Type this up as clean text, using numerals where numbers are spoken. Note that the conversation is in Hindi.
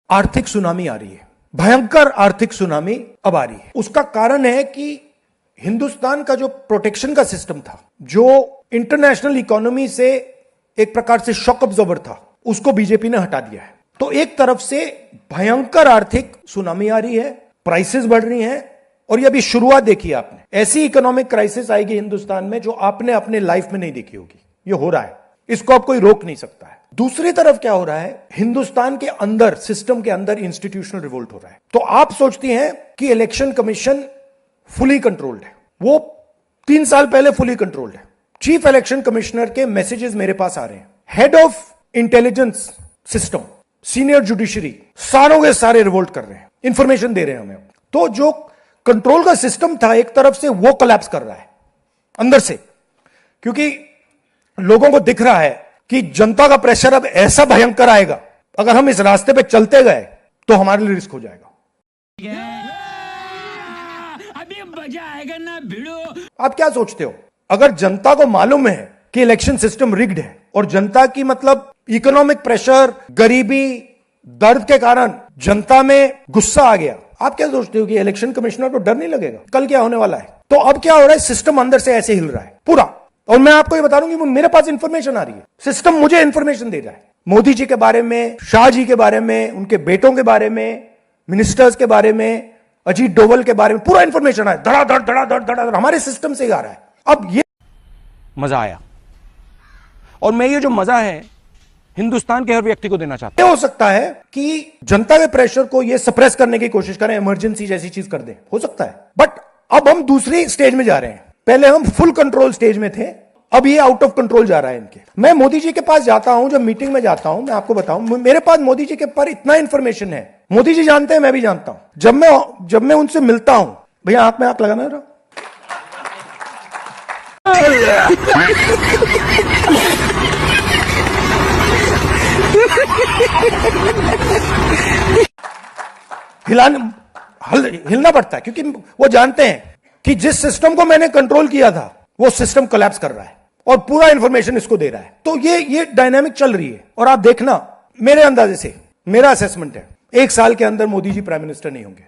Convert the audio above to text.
आर्थिक सुनामी आ रही है, भयंकर आर्थिक सुनामी अब आ रही है। उसका कारण है कि हिंदुस्तान का जो प्रोटेक्शन का सिस्टम था, जो इंटरनेशनल इकोनॉमी से एक प्रकार से शॉक अब्जॉर्बर था, उसको बीजेपी ने हटा दिया है। तो एक तरफ से भयंकर आर्थिक सुनामी आ रही है, प्राइसेस बढ़ रही हैं, और ये अभी शुरुआत देखी आपने। ऐसी इकोनॉमिक क्राइसिस आएगी हिंदुस्तान में जो आपने अपने लाइफ में नहीं देखी होगी। ये हो रहा है, इसको अब कोई रोक नहीं सकता है। दूसरी तरफ क्या हो रहा है, हिंदुस्तान के अंदर, सिस्टम के अंदर इंस्टीट्यूशनल रिवोल्ट हो रहा है। तो आप सोचती हैं कि इलेक्शन कमीशन फुली कंट्रोल्ड है। वो 3 साल पहले फुली कंट्रोल्ड है। चीफ इलेक्शन कमिश्नर के मैसेजेस मेरे पास आ रहे हैं, head of intelligence system, senior judiciary, सारों के सारे रिवोल्ट कर रहे हैं, इंफॉर्मेशन दे रहे हैं हमें। तो जो कंट्रोल का सिस्टम था एक तरफ से, वो कोलैप्स कर रहा है अंदर से, क्योंकि लोगों को दिख रहा है कि जनता का प्रेशर अब ऐसा भयंकर आएगा, अगर हम इस रास्ते पे चलते गए तो हमारे लिए रिस्क हो जाएगा। अभी मजा आएगा ना भिड़ो। आप क्या सोचते हो, अगर जनता को मालूम है कि इलेक्शन सिस्टम रिग्ड है और जनता की मतलब इकोनॉमिक प्रेशर, गरीबी, दर्द के कारण जनता में गुस्सा आ गया, आप क्या सोचते हो कि इलेक्शन कमिश्नर को डर नहीं लगेगा कल क्या होने वाला है? तो अब क्या हो रहा है, सिस्टम अंदर से ऐसे हिल रहा है पूरा। और मैं आपको ये बता दूं कि मेरे पास इंफॉर्मेशन आ रही है, सिस्टम मुझे इंफॉर्मेशन दे रहा है, मोदी जी के बारे में, शाह जी के बारे में, उनके बेटों के बारे में, मिनिस्टर्स के बारे में, अजीत डोवल के बारे में, पूरा इंफॉर्मेशन आया, धड़ाधड़ धड़ाधड़ धड़ाधड़ हमारे सिस्टम से ही आ रहा है। अब ये मजा आया, और मैं ये जो मजा है हिंदुस्तान के हर व्यक्ति को देना चाहता हो सकता है कि जनता के प्रेशर को ये सप्रेस करने की कोशिश करें, इमरजेंसी जैसी चीज कर दें, हो सकता है। बट अब हम दूसरी स्टेज में जा रहे हैं। पहले हम फुल कंट्रोल स्टेज में थे, अब ये आउट ऑफ कंट्रोल जा रहा है इनके। मैं मोदी जी के पास जाता हूं, जब मीटिंग में जाता हूं, मैं आपको बताऊं, मेरे पास मोदी जी के पर इतना इंफॉर्मेशन है, मोदी जी जानते हैं, मैं भी जानता हूं। जब मैं उनसे मिलता हूं, भैया आंख में आंख लगाना रहा, हिलना पड़ता है, क्योंकि वो जानते हैं कि जिस सिस्टम को मैंने कंट्रोल किया था वो सिस्टम कोलैप्स कर रहा है और पूरा इंफॉर्मेशन इसको दे रहा है। तो ये डायनामिक चल रही है। और आप देखना, मेरे अंदाजे से, मेरा असेसमेंट है, 1 साल के अंदर मोदी जी प्राइम मिनिस्टर नहीं होंगे।